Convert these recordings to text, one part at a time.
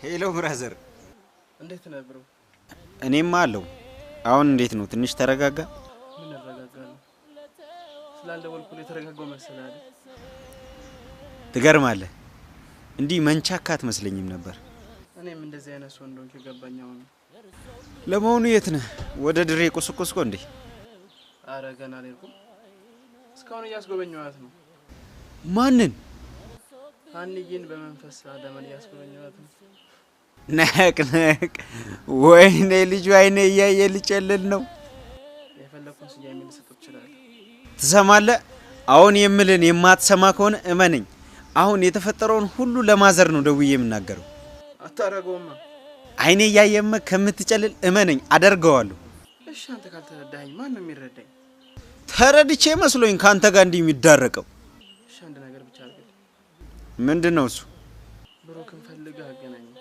ሄሎ ብራዘር እንዴት ነህ ብሮ? እኔማ አለው አሁን እንዴት ነው ትንሽ ተረጋጋ ምን አረጋጋለሁ ስላልደወልኩልህ የተረጋጋው መሰለህ አይደል? ትገርማለህ እንዲህ መንቻካ አትመስለኝም ነበር እኔም እንደዚህ አይነት ሰው እንደሆንክ ገባኝ አሁን ለመሆኑ የት ነህ ወደ ድሬ ቁስቁስኮ እንዴ አረ ገና አልሄድኩም እስካሁን እያስጎበኘኋት ነው ማንን ሀኒዬን በመንፈስ አለመን እያስጎበኘኋት ነው ነቅ ወይኔ ልጅ ወይኔ እያየ ልጨልል ነው የፈለኩን ስያሜ ልሰጥህ እችላለሁ ትሰማለህ አሁን የምልን የማትሰማ ከሆነ እመነኝ አሁን የተፈጠረውን ሁሉ ለማዘር ነው ደውዬ የምናገረው አታረገውማ አይኔ እያየመ ከምትጨልል እመነኝ አደርገዋለሁ እሺ አንተ ካልተረዳኸኝ ማን ነው የሚረዳኝ ተረድቼ መስሎኝ ካንተ ጋር እንዲህ የሚዳረቀው እሺ አንድ ነገር ብቻ አድርግልኝ ምንድነው እሱ ብሩክን ፈልገህ አገናኘኝ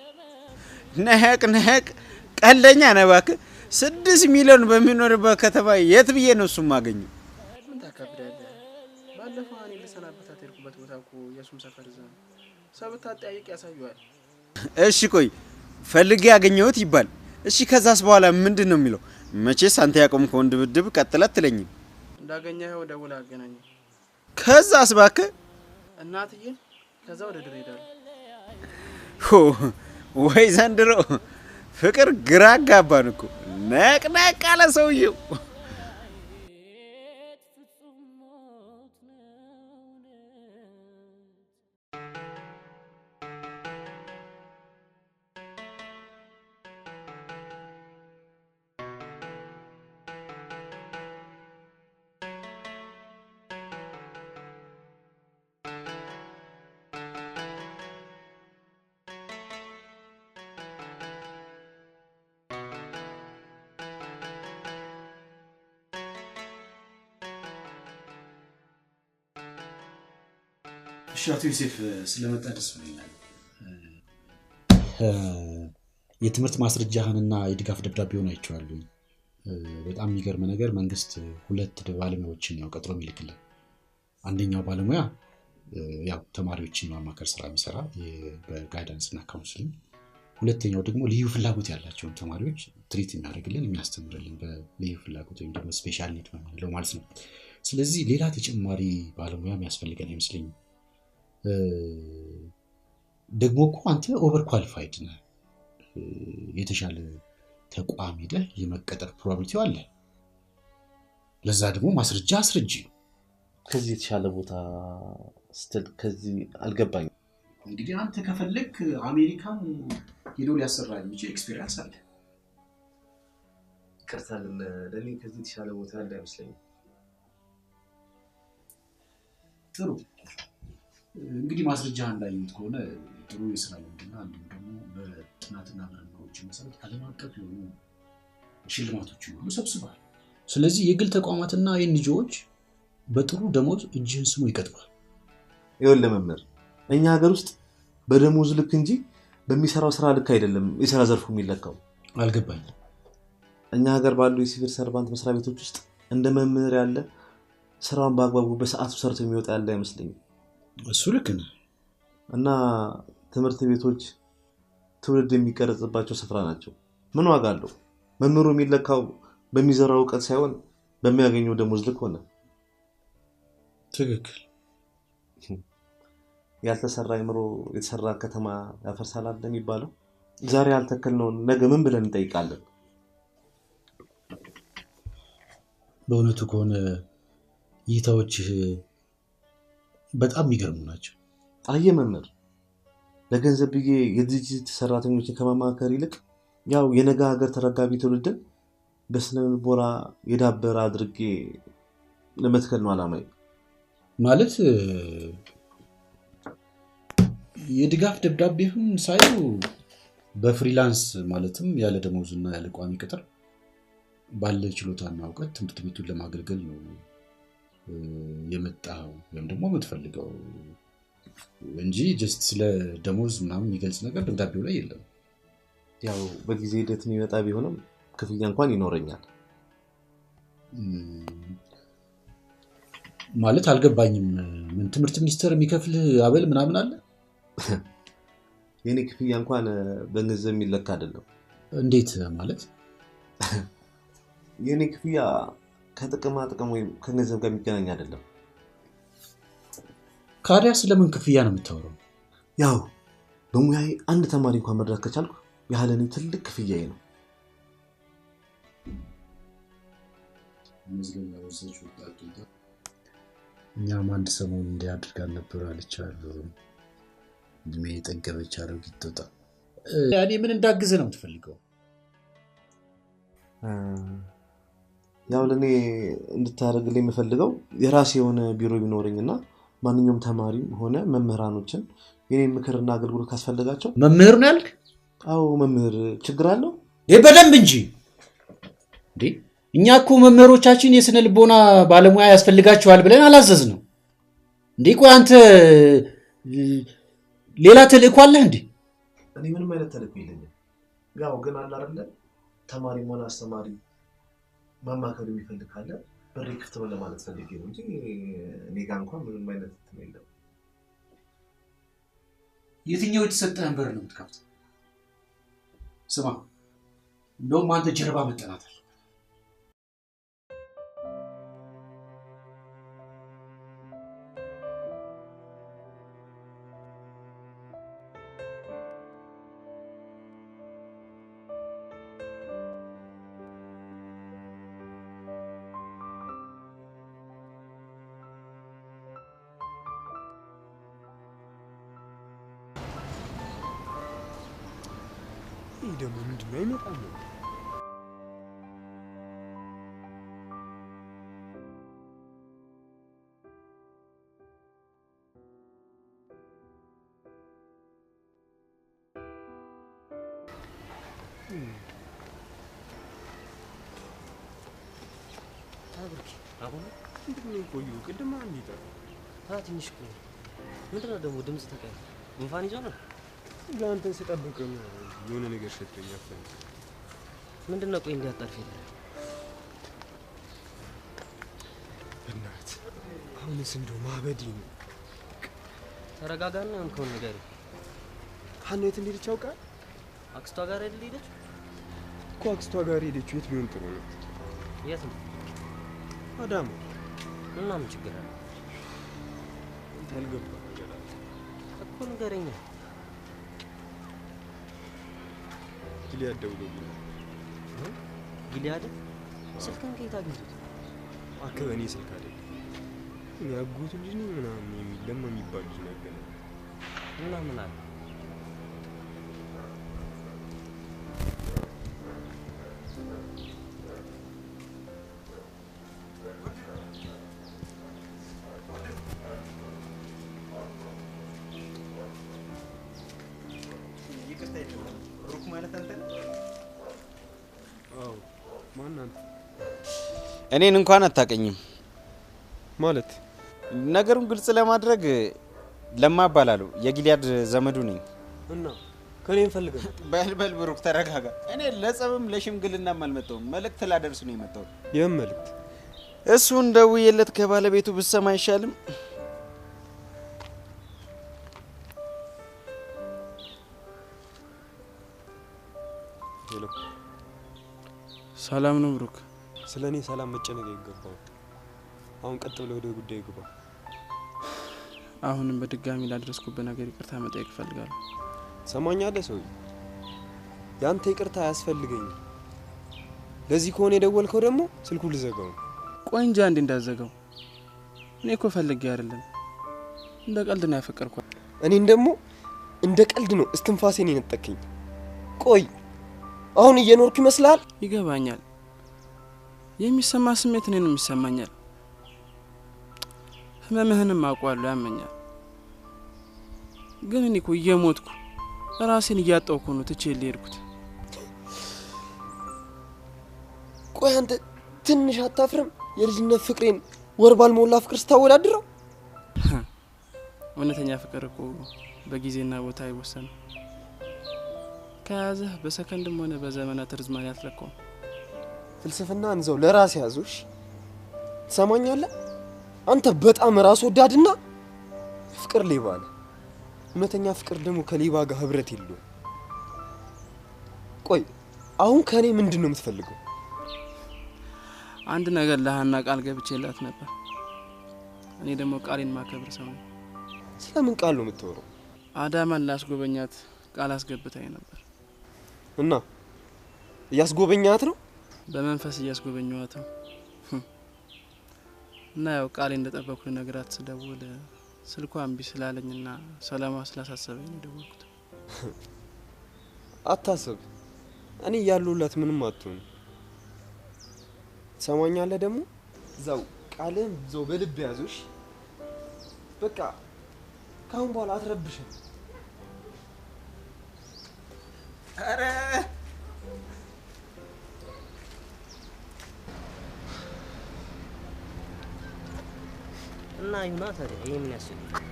ነቅ ቀልደኛ ነህ እባክህ 6 ሚሊዮን በሚኖርበት ከተማ የት ብዬ ነው እሱ ማገኘው ምን ታካብዳለህ ባለፈው እኔ ልሰናበታት የሄድኩበት ቦታ እኮ የሱም ሰፈር እዛ ነው ሰው ብታጠያይቅ ያሳዩሃል እሺ ቆይ ፈልጌ ያገኘሁት ይባል እሺ ከዛስ በኋላ ምንድነው የሚለው መቼስ አንተ ያቆምከው ድብድብ ቀጥለ አትለኝም እንዳገኘኸው ደውለህ አገናኘኝ ከዛስ እባክህ እናትዬን ከዛ ወደ ድሬ ሄዳለሁ ወይ ዘንድሮ ፍቅር ግራ አጋባን እኮ ነቅ አለ ሰውየው እሺ አቶ ዮሴፍ ስለመጣ ደስ ብሎኛል የትምህርት ማስረጃህንና የድጋፍ ደብዳቤውን አይቼዋለሁ በጣም የሚገርም ነገር መንግስት ሁለት ባለሙያዎችን ነው ቀጥሮ የሚልክልን አንደኛው ባለሙያ ያው ተማሪዎችን ማማከር ስራ የሚሰራ በጋይዳንስ እና ካውንስሊንግ ሁለተኛው ደግሞ ልዩ ፍላጎት ያላቸው ተማሪዎች ትሪት የሚያደርግልን የሚያስተምርልን በልዩ ፍላጎት ወይም ደግሞ ስፔሻል ኒድ ነው ማለት ነው ስለዚህ ሌላ ተጨማሪ ባለሙያ የሚያስፈልገን አይመስለኝም ደግሞ እኮ አንተ ኦቨር ኳሊፋይድ ነህ የተሻለ ተቋም ሄደህ የመቀጠር ፕሮባቢሊቲው አለ ለዛ ደግሞ ማስረጃ አስረጂ ከዚህ የተሻለ ቦታ ስትል ከዚህ አልገባኝ እንግዲህ አንተ ከፈለክ አሜሪካን ሄዶ ሊያሰራ የሚችል ኤክስፒሪየንስ አለ ይቅርታል ለኔ ከዚህ የተሻለ ቦታ ያለ አይመስለኝም ጥሩ እንግዲህ ማስረጃ እንዳይዩት ከሆነ ጥሩ የስራ ልምድና አንዱም ደግሞ በጥናትና ምርምሮች መሰረት ዓለም አቀፍ የሆኑ ሽልማቶችን ሁሉ ሰብስበዋል ስለዚህ የግል ተቋማትና የኤንጂኦዎች በጥሩ ደሞዝ እጅህን ስሙ ይቀጥባል ይኸውልህ መምህር እኛ ሀገር ውስጥ በደሞዝ ልክ እንጂ በሚሰራው ስራ ልክ አይደለም የስራ ዘርፉ የሚለካው አልገባኝም እኛ ሀገር ባሉ የሲቪል ሰርቫንት መስሪያ ቤቶች ውስጥ እንደ መምህር ያለ ስራውን በአግባቡ በሰዓቱ ሰርቶ የሚወጣ ያለ አይመስለኝም እሱ ልክ ነው እና ትምህርት ቤቶች ትውልድ የሚቀረጽባቸው ስፍራ ናቸው ምን ዋጋ አለው መምህሩ የሚለካው በሚዘራው ዕውቀት ሳይሆን በሚያገኘው ደሞዝ ልክ ሆነ ትክክል ያልተሰራ አይምሮ የተሰራ ከተማ ያፈርሳል አይደል የሚባለው ዛሬ ያልተከልነው ነገ ምን ብለን እንጠይቃለን በእውነቱ ከሆነ ይታዎች በጣም የሚገርሙ ናቸው አየ መምህር ለገንዘብ ብዬ የድርጅት ሰራተኞችን ከማማከር ይልቅ ያው የነገ ሀገር ተረጋቢ ትውልድን በስነ ልቦና የዳበረ አድርጌ ለመትከል ነው ዓላማዬ ማለት የድጋፍ ደብዳቤውን ሳይው በፍሪላንስ ማለትም ያለ ደሞዝና ያለ ቋሚ ቅጥር ባለ ችሎታና ዕውቀት ትምህርት ቤቱን ለማገልገል ነው የመጣው ወይም ደግሞ የምትፈልገው እንጂ ጀስት ስለ ደሞዝ ምናምን የሚገልጽ ነገር ደብዳቤው ላይ የለም ያው በጊዜ ሂደት የሚመጣ ቢሆንም ክፍያ እንኳን ይኖረኛል ማለት አልገባኝም ምን ትምህርት ሚኒስቴር የሚከፍል አበል ምናምን አለ የኔ ክፍያ እንኳን በገንዘብ የሚለካ አይደለም። እንዴት ማለት? የኔ ክፍያ ከጥቅማ ጥቅም ወይም ከገንዘብ ጋር የሚገናኝ አይደለም። ካዲያ ስለምን ክፍያ ነው የምታወራው? ያው በሙያዬ አንድ ተማሪ እንኳን መርዳት ከቻልኩ ያለኔ ትልቅ ክፍያዬ ነው። እኛም አንድ ሰሞን እንዲያድርጋል ነበር አልቻለሁ። እድሜ የጠገበች አሮጊት ትወጣ። ያኔ ምን እንዳግዝ ነው የምትፈልገው? ያው ለኔ እንድታደርግልኝ የምፈልገው የራሴ የሆነ ቢሮ ቢኖርኝና ማንኛውም ተማሪም ሆነ መምህራኖችን የኔን ምክርና አገልግሎት ካስፈልጋቸው። መምህር ነው ያልክ? አዎ መምህር። ችግር አለው? በደንብ እንጂ እንዴ! እኛ እኮ መምህሮቻችን የስነ ልቦና ባለሙያ ያስፈልጋቸዋል ብለን አላዘዝነው እንዴ? ቆይ አንተ ሌላ ተልእኮ አለህ እንዴ? እኔ ምንም አይነት ተልእኮ የለኝም። ያው ግን አለ አይደለ ተማሪም ሆነ አስተማሪ ማማከር የሚፈልግ ካለ በሬ ክፍት ነው ለማለት ፈልጌ ነው እንጂ እኔ ጋር እንኳን ምንም አይነት እንትን የለም። የትኛው የተሰጠህን በር ነው የምትከፍተው? ስማ፣ እንደውም አንተ ጀርባ መጠናት አለ። ይሄ ደግሞ ምንድነው? አይመጣም ነው ታብርኪ አሁን ምንድነው ቆዩ ቅድም አንድ ይጣ ትንሽ ቆይ። ምንድነው ደግሞ ድምጽ ተቀየረ? ጉንፋን ይዞ ነው? ለአንተ ስጠብቅ የሆነ ነገር ሸቶኝ አፈን። ምንድነው ቆይ እንዲያጣርፍ ይላል። እናት አሁንስ እንደው ማበዲ ነው። ተረጋጋና እንኳን ነገር ሀና የት እንደሄደች ያውቃል? አክስቷ ጋር አይደል ሄደች? እኮ አክስቷ ጋር ሄደችው። የት ቢሆን ጥሩ ነው? የት ነው? አዳማ። እና ምን ችግር አለ? ታልገባ ነገር አለ እኮ ንገረኛ። ጊሊያድ ደውሎልኝ። ጊሊያድ ስልክን ከየት አግኝቶት? አከበኔ ስልክ አይደል እኔ አጎቱ ልጅ ነኝ ምናምን የሚል ለማ የሚባል ልጅ ነገር ነው። እና ምን አለ? ብሩክ ማለት አንተ ነህ? አዎ። ማን አንተ? እኔን እንኳን አታውቀኝም ማለት ነገሩን ግልጽ ለማድረግ ለማ እባላለሁ። የጊሊያድ ዘመዱ ነኝ። እና ከኔን ፈልገህ? በልበል ብሩክ ተረጋጋ። እኔ ለጸብም ለሽምግልናም አልመጣሁም። መልእክት ላደርስ ነው የመጣሁት። የምን መልእክት? እሱን ደውዬለት ከባለቤቱ ብትሰማ አይሻልም? ሄሎ። ሰላም ነው ብሩክ? ስለኔ ሰላም መጨነቅ ይገባው። አሁን ቀጥ ብለህ ወደ ጉዳይ ግባ። አሁንም በድጋሚ ላደረስኩበት ነገር ይቅርታ መጠየቅ እፈልጋለሁ። ሰማኛለህ ሰውዬ? ያንተ ይቅርታ አያስፈልገኝም። ለዚህ ከሆነ የደወልከው ደግሞ ስልኩ ልዘጋው። ቆይ እንጂ አንዴ እንዳዘጋው። እኔ እኮ ፈልጌ አይደለም፣ እንደ ቀልድ ነው ያፈቀርኳት። እኔን ደግሞ እንደ ቀልድ ነው እስትንፋሴን የነጠቀኝ። ቆይ አሁን እየኖርኩ ይመስላል? ይገባኛል። የሚሰማ ስሜት እኔንም ይሰማኛል። ህመምህንም አውቀዋለሁ፣ ያመኛል። ግን እኔ እኮ እየሞትኩ ራሴን እያጣውኩ ነው ትቼ ልሄድኩት። ቆይ አንተ ትንሽ አታፍርም? የልጅነት ፍቅሬን ወር ባልሞላ ፍቅር ስታወዳድረው? እውነተኛ ፍቅር እኮ በጊዜና ቦታ አይወሰንም። ከያዘህ በሰከንድም ሆነ በዘመናት ርዝማኔ አትለካውም። ፍልስፍና እንዘው ለራስ ያዙሽ። ትሰማኛለህ? አንተ በጣም ራስ ወዳድና ፍቅር ሌባ ነህ። እውነተኛ ፍቅር ደግሞ ከሌባ ጋር ህብረት የለውም። ቆይ አሁን ከኔ ምንድነው የምትፈልገው? አንድ ነገር ለሃና ቃል ገብቼላት ነበር። እኔ ደግሞ ቃሌን ማከብር ሰው ነኝ። ስለምን ቃል ነው የምታወራው? አዳማን ላስጎበኛት ቃል አስገብታኝ ነበር እና እያስጎበኛት ነው? በመንፈስ እያስጎበኛት ነው። እና ያው ቃሌ እንደጠበቅኩ ልነግራት ስደውል ስልኳ እምቢ ስላለኝና ሰላሟ ስላሳሰበኝ ነው የደወልኩት። አታስብ፣ እኔ ያለሁላት ምንም አትሆን። ትሰማኛለህ? ደግሞ እዛው ቃልህን እዛው በልብ ያዙሽ። በቃ ካሁን በኋላ አትረብሽም። አረ እና ይሁና ታዲያ ይሄ ምን ያስፈልጋል?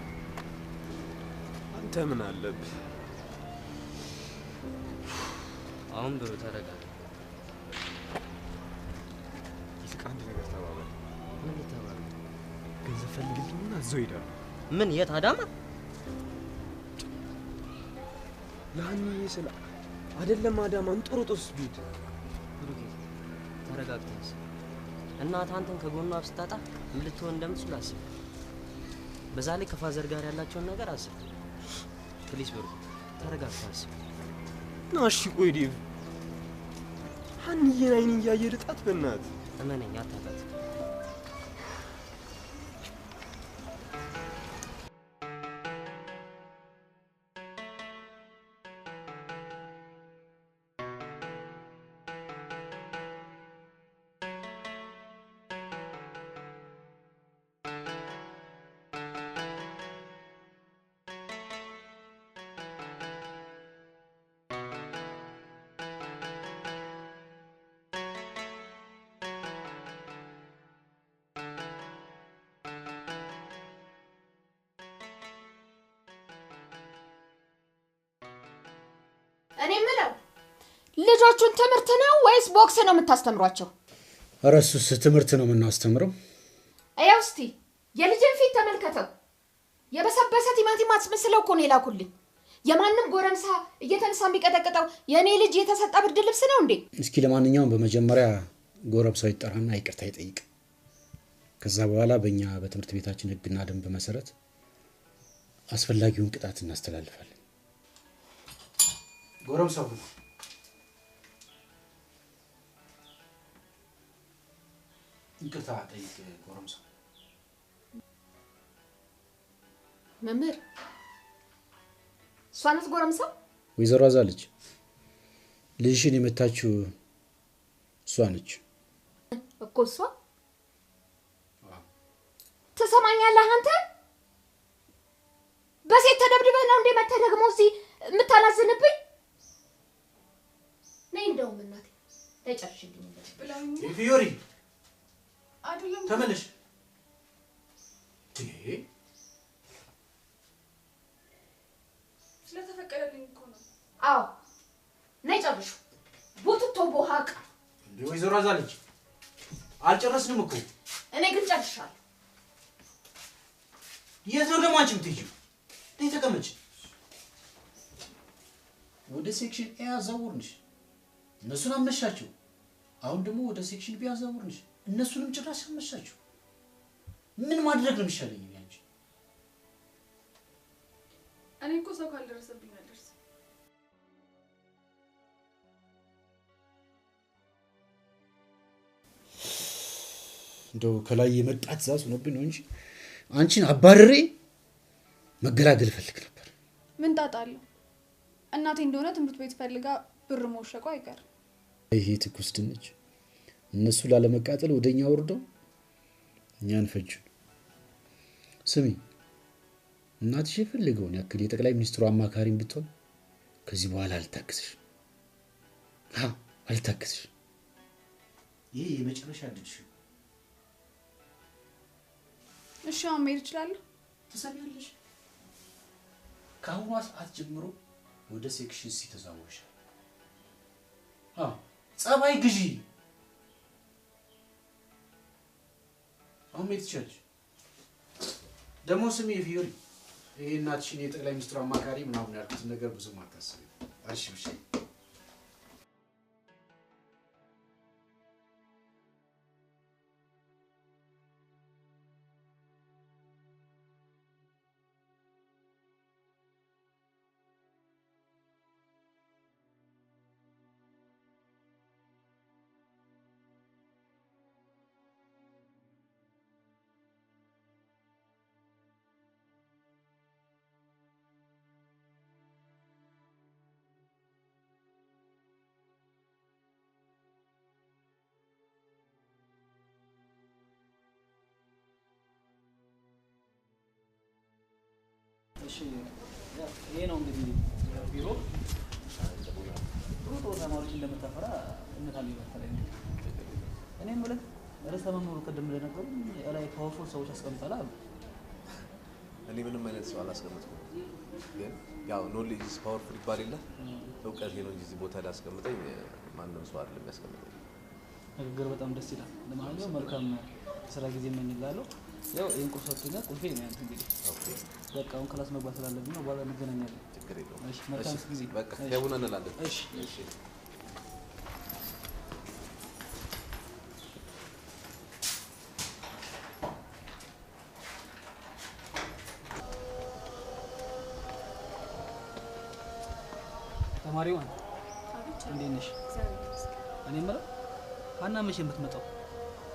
አንተ ምን አለብህ? አሁን ብሩ ተረጋጋ። ይልቅ አንድ ነገር ተባባል። ምን ልታባል? ገንዘብ ፈልግልኝና እዛው ሄዳለሁ። ምን የት አዳማ? ለሀኒዬ ስለ አይደለም አዳማን እንጦሮጦስ ቢት ብሩኬ ተረጋግተህ እናት አንተን ከጎኗ አብስታጣ ምን ልትሆን እንደምትችል አስብ። በዛ ላይ ከፋዘር ጋር ያላቸውን ነገር አስብ። ፕሊስ ብሩኬ ተረጋግተህ አስብ። ናሺ ቆይ ዴቭ ሀኒዬን አይኔን እያየ ልጣት በእናትህ እመነኝ አታጣት። እኔ ምለው ልጆቹን ትምህርት ነው ወይስ ቦክስ ነው የምታስተምሯቸው? እረሱስ ትምህርት ነው የምናስተምረው። አያው እስቲ የልጅን ፊት ተመልከተው። የበሰበሰ ቲማቲም አስመስለው እኮ ነው የላኩልኝ። የማንም ጎረምሳ እየተነሳ የሚቀጠቅጠው የኔ ልጅ የተሰጣ ብርድ ልብስ ነው እንዴ? እስኪ ለማንኛውም በመጀመሪያ ጎረምሳው ይጠራና ይቅርታ ይጠይቅ። ከዛ በኋላ በእኛ በትምህርት ቤታችን ህግና ደንብ መሰረት አስፈላጊውን ቅጣት እናስተላልፋለን። ጎረምሳው ይቅርታ ጠይቅ። ጎረምሳው መምህር እሷ ናት ጎረምሳው? ወይዘሮ አዛለች ልጅሽን የመታችው እሷ ነች እኮ። እሷ ትሰማኛለህ አንተ? በሴት ተደብድበህ ነው እንዴ መተህ ደግሞ እዚህ የምታላዝንብኝ? ነይ እንደውም እናቴ ተጨርሽልኝ ብላኝ ፊዮሪ አይደለም ተመለሽ። ስለተፈቀደልኝ እኮ ነው። አዎ ነይ ጨርሹ። ቡትቶ ቦሃቅ እንዴ ወይዘሮ አዛለች አልጨረስንም እኮ። እኔ ግን ጨርሻለሁ። የት ነው ደግሞ አንቺ የምትሄጂው? ነይ ተቀመጭ። ወደ ሴክሽን ኤ አዛውርንሽ፣ እነሱን አመሻቸው። አሁን ደግሞ ወደ ሴክሽን ቢ አዛውርንሽ፣ እነሱንም ጭራሽ አመሻቸው። ምን ማድረግ ነው የሚሻለኝ አንቺ? እኔ እኮ ሰው ካልደረሰብኝ አልደርስም። እንደው ከላይ የመጣ ትእዛዝ ሆኖብኝ ነው እንጂ አንቺን አባረሬ መገላገል ፈልግ ነበር። ምን ጣጣ አለው? እናቴ እንደሆነ ትምህርት ቤት ፈልጋ ብር መውሸቁ አይቀርም። ይሄ ትኩስ ድንች እነሱ ላለመቃጠል ወደኛ ወርደው እኛን ፈጁን። ስሚ እናትሽ የፈለገውን ያክል የጠቅላይ ሚኒስትሩ አማካሪም ብትሆን ከዚህ በኋላ አልታክስሽ። አልታክስሽ። ይሄ የመጨረሻ ድልሽ። እሺ አሁን መሄድ እችላለሁ? ትሰሚያለሽ? ከአሁኗ ሰዓት ጀምሮ ወደ ሴክሽን ሲ ተዛውረሻል። ጸባይ ግዢ። አሁን መሄድ ትችያለሽ። ደግሞ ስሚ ፊዮሪ ይሄ እናትሽን የጠቅላይ ሚኒስትሩ አማካሪ ምናምን ያልኩትን ነገር ብዙም አታስቢ። እሺ እሺ። እሺ ይሄ ነው እንግዲህ ቢሮ ጥሩ ተማሪዎች እንደምታፈራ እምነት አለኝ በተለይ እኔ ማለት ርዕሰ መምህሩ ቅድም እንደነገሩ ላይ ፓወርፉል ሰዎች አስቀምጠዋል አሉ። እኔ ምንም አይነት ሰው አላስቀምጥኩም፣ ግን ያው ኖሌጅ ኢዝ ፓወርፉል ይባል የለ እውቀት ነው እንጂ እዚህ ቦታ ላይ አስቀምጠኝ ማንም ሰው አይደለም ያስቀምጠኝ። ንግግር በጣም ደስ ይላል። ለማንኛውም መልካም ስራ ጊዜ እመኝልሃለሁ። ያው ይሄን ቁርስ ሰጥቶኛ ቁልፌ ነው ያንተ እንግዲህ ኦኬ በቃ አሁን ክላስ መግባት ስላለብኝ ነው። በኋላ እንገናኛለን። ችግር የለውም። እሺ መልካም ጊዜ። በቃ ያቡና እንላለን። እሺ እሺ ተማሪው እንዴት ነሽ? እኔ የምለው ሀና መቼ የምትመጣው?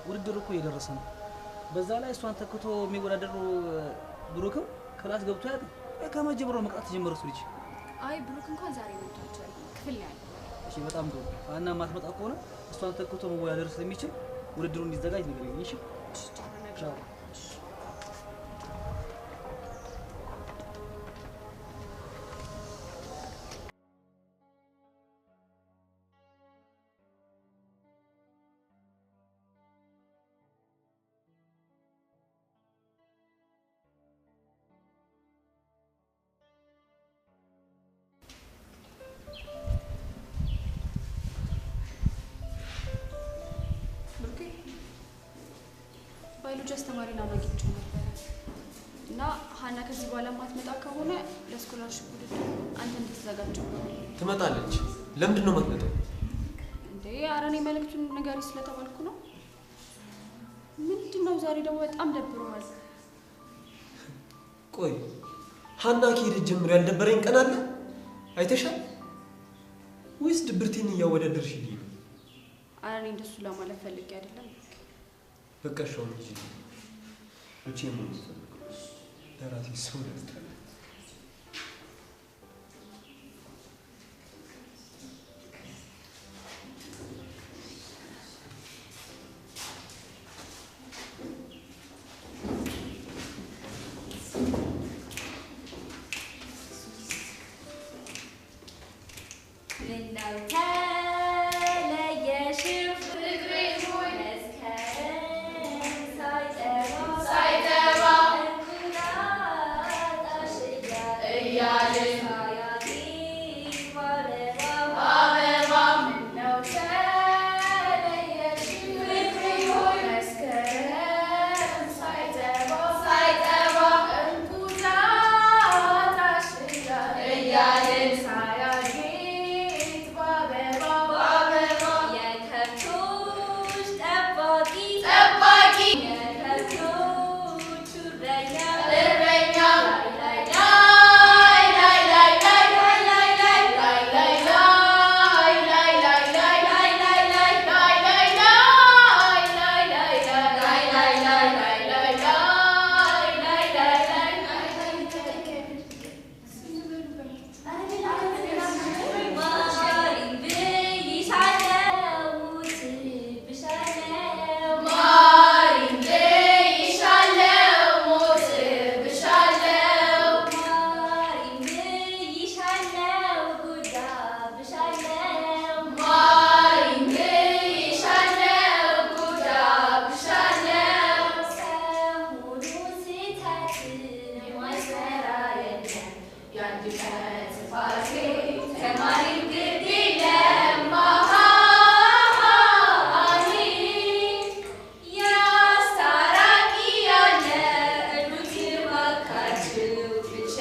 ውድድር እኮ እየደረሰ ነው። በዛ ላይ እሷን ተክቶ የሚወዳደሩ ብሩክም ክላስ ገብቶ ያውቃል። ከመጀመሩ መቅጣት ተጀመረሱ ልጅ። አይ ብሩክ እንኳን ዛሬ መጥቷል ክፍል ላይ ያለ። እሺ በጣም ጥሩ። ሀና ማትመጣ ከሆነ እሷን ተክቶ መወዳደር ስለሚችል ውድድሩ እንዲዘጋጅ ንገሪኝ። እሺ ቻው። ባዮሎጂ አስተማሪና አናግቼው ነበር እና ሀና ከዚህ በኋላ ማትመጣ ከሆነ ለስኮላርሺፕ ውድድር አንተ እንድትዘጋጀው ነው። ትመጣለች። ለምንድን ነው የማትመጣው? እንዴ ኧረ እኔ መልዕክቱን ንገሪ ስለተባልኩ ነው። ምንድን ነው ዛሬ ደግሞ በጣም ደብሮሃል? ቆይ ሀና ከሄደች ጀምሮ ያልደበረኝ ቀን አለ አይተሻል? ወይስ ድብርቴን እያወዳደርሽልኝ ነው? ኧረ እኔ እንደሱ ለማለት ፈልጌ አይደለም። በቃ ሻውን ልጅ እቺ ነው ለራሴ ሰው ያስጠላል። ብቻ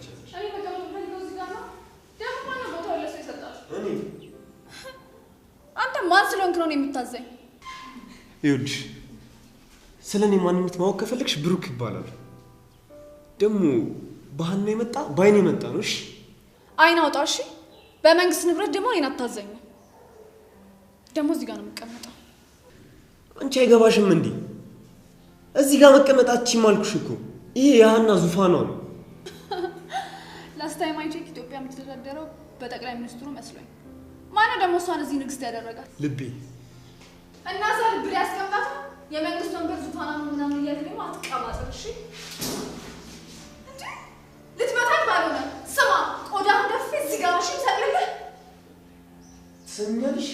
ትመቻለሽ? እኔ መቀመጥ ፈልገው እዚህ ጋር ነው። ደግሞ ማነው ቦታው ለእሱ የሰጣት? እኔ አንተ ማን ስለሆንክ ነው የምታዘኝ? ይኸውልሽ ስለ እኔ ማንነት ማወቅ ከፈለግሽ ብሩክ ይባላል። ደግሞ ባህና የመጣ በአይን የመጣ ነው። እሺ አይን አውጣ። እሺ በመንግስት ንብረት ደግሞ እኔን አታዘኝ። ደግሞ እዚህ ጋር ነው የምቀመጠው። አንቺ አይገባሽም እንዴ? እዚህ ጋር መቀመጣችን አልኩሽ እኮ። ይሄ የሀና ዙፋኗ ነው። ላስት ታይም አይ ቼክ ኢትዮጵያ የምትተዳደረው በጠቅላይ ሚኒስትሩ መስሎኝ። ማነው ደግሞ እሷን እዚህ ንግስት ያደረጋት? ልቤ እና እዛ ልብ ላይ ያስቀምጣት የመንግስት ወንበር ዙፋና ነው ምናምን እያልክ ደግሞ አትቀባጥር። እሺ እንዴ ልትመታኝ ባልሆነ ስማ፣ ቆዳህን ደፌ እዚህ ጋር እሺ ሰቅልልህ። ትሰሚኛለሽ?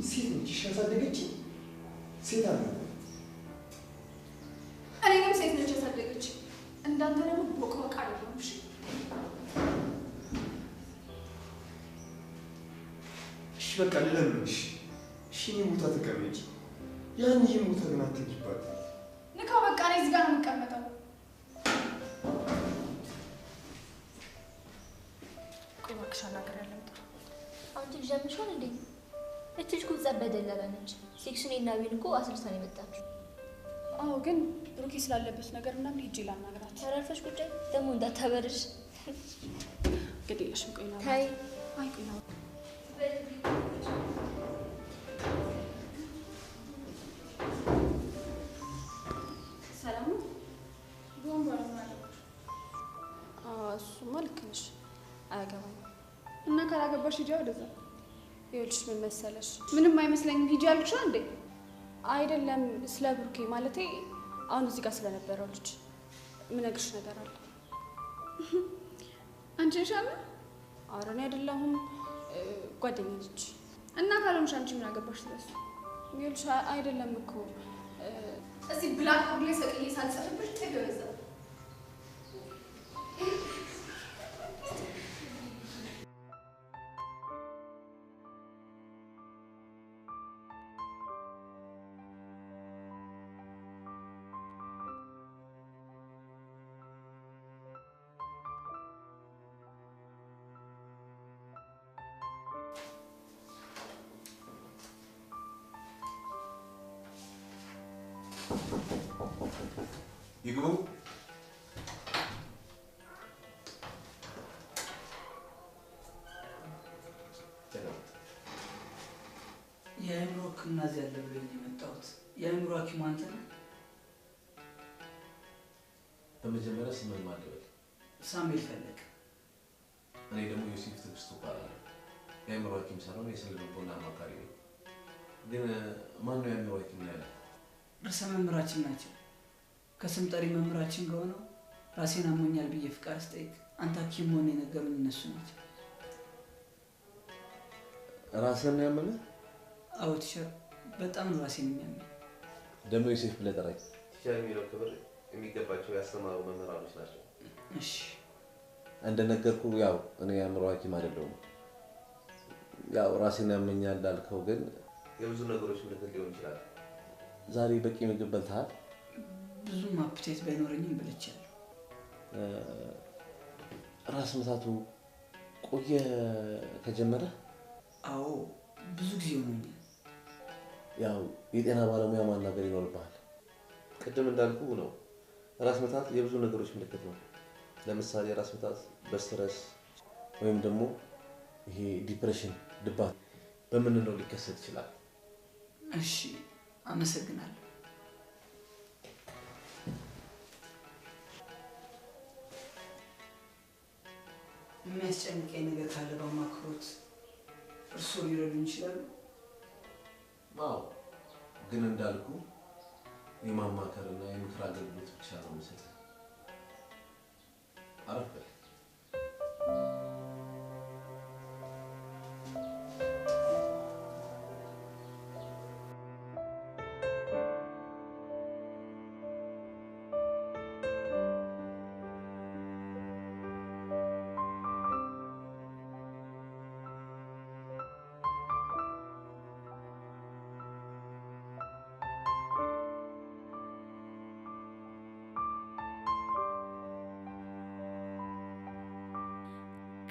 ሴት ነች ያሳደገች ሴት አለ። እኔንም ሴት ነች ያሳደገች። እንዳንተ ደግሞ ቦቅቦቅ አይደለም። እሺ እሺ በቃ ልለምንሽ። እሺ እኔ ቦታ ተቀመጪ። ያን ይሄን ቦታ ግን አትግባት። ንካው በቃ። እኔ እዚህ ጋር ነው የምቀመጠው። ቆይ እባክሽ አናግሬያለሁ። አንቺ ልጅ አምሽውን እንዴ? እቺ ልጅ እኮ ጸበደለላ ነች። ሴክሽን እና ቢን እኮ አስርሳን የመጣችው። አዎ ግን ብሩኬ ስላለበት ነገር ምናምን ሂጅ ላናግራት። ተረፈሽ ጉዳይ ደግሞ እንዳታበርሽ። ግድ የለሽም። ቆይ ነው ታይ አይ ቆይ ነው ሰላም ነው። ቦምባራ ማለት እሱማ ልክ ነሽ። አያገባኝም። እና ካላገባሽ ሂጂ ወደዛ። ይኸውልሽ ምን መሰለሽ፣ ምንም አይመስለኝም። ሂጂ አልኩሽ እንዴ? አይደለም ስለ ብሩኬ ማለቴ አሁን እዚህ ጋር ስለነበረው ልጅ ምነግርሽ ነገር አለ። አንቺ ነሽ አለ? ኧረ እኔ አይደለሁም፣ ጓደኛ ነች። እና ካልሆንሽ አንቺ ምን አገባሽ ስለሱ? ይኸውልሽ አይደለም እኮ እዚህ ብላክ ቦርድ ላይ ሰቅዬ ሳልጽፍብሽ ጥግ በዛ። ይግቡ። የአእምሮ ሕክምና እዚህ ያለ ብሎኝ የመጣሁት። የአእምሮ ሐኪሙ አንተ ነህ? በመጀመሪያ ስምን ማለበል? ሳሙኤል ፈለቀ። እኔ ደግሞ ዮሴፍ ትዕግስቱ እባላለሁ። የአእምሮ ሐኪም ሳልሆን የስነ ልቦና አማካሪ ነኝ። ግን ማን ነው የአእምሮ ሐኪም ያለ? ርዕሰ መምህራችን ናቸው። ከስም ጠሪ መምህራችን ከሆነው ራሴን አሞኛል ብዬ ፍቃድ ስጠይቅ አንተ ሐኪም መሆን የነገሩኝ እነሱ ናቸው። ራስህን ያመመህ? አዎ ቲቸር፣ በጣም ነው ራሴን የሚያመኝ። ደግሞ ዮሴፍ ብለህ ጥራኝ። ቲቸር የሚለው ክብር የሚገባቸው ያስተማሩ መምህራኖች ናቸው። እሺ። እንደነገርኩ ያው እኔ የአእምሮ ሐኪም አይደለሁም። ያው ራሴን ያመኛል እንዳልከው ግን የብዙ ነገሮች ምልክት ሊሆን ይችላል። ዛሬ በቂ ምግብ በልተሃል? ብዙም አፕቴት ባይኖረኝም በልቻለሁ። ራስ ምታቱ ቆየ ከጀመረ? አዎ ብዙ ጊዜ ሆኖኛል። ያው የጤና ባለሙያ ማናገር ይኖርብሃል። ቅድም እንዳልኩ ነው ራስ ምታት የብዙ ነገሮች ምልክት ነው። ለምሳሌ ራስ ምታት በስትረስ ወይም ደግሞ ይሄ ዲፕሬሽን ድባት በምንለው ሊከሰት ይችላል። እሺ አመሰግናለሁ። የሚያስጨንቀኝ ነገር ካለ በማክሮት እርስዎ ሊረዱኝ ይችላሉ? አዎ፣ ግን እንዳልኩ የማማከርና የምክር አገልግሎት ብቻ ነው የምሰጠው። አረፍ በል።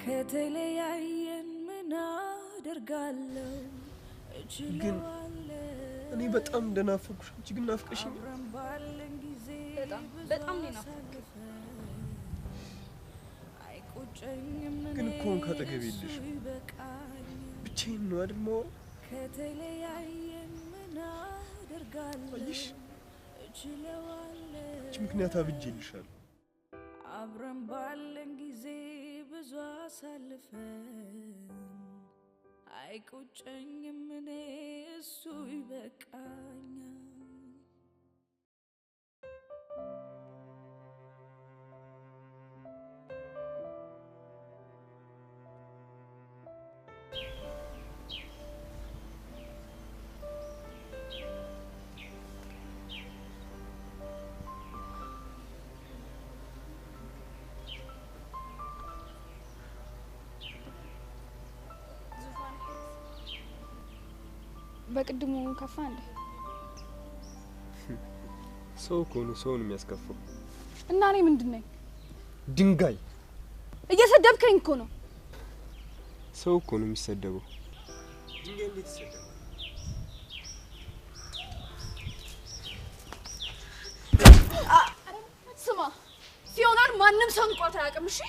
ከተለያየን ምን አደርጋለሁ ግን እኔ በጣም እንደናፈኩሽ አንቺ ግን ናፍቀሽኝ በጣም ነው ናፈኩሽ ግን እኮ ካጠገቤ የለሽ ብቻዬን ነው አይደል ማወራ ከተለያየን ምን አደርጋለሁ እችለዋለሁ ምክንያት አብጄልሻለሁ አብረን ባለን ጊዜ ብዙ አሳልፈን አይቆጨኝም እኔ እሱ ይበቃኛል በቅድሙ ከፋ እንዴ ሰው እኮ ነው ሰውን የሚያስከፋው እና እኔ ምንድነኝ ድንጋይ እየሰደብከኝ እኮ ነው ሰው እኮ ነው የሚሰደበው ድንጋይ እንዴት ይሰደባል ስማ ሲሆናል ማንንም ሰው እንኳን አያውቅም እሺ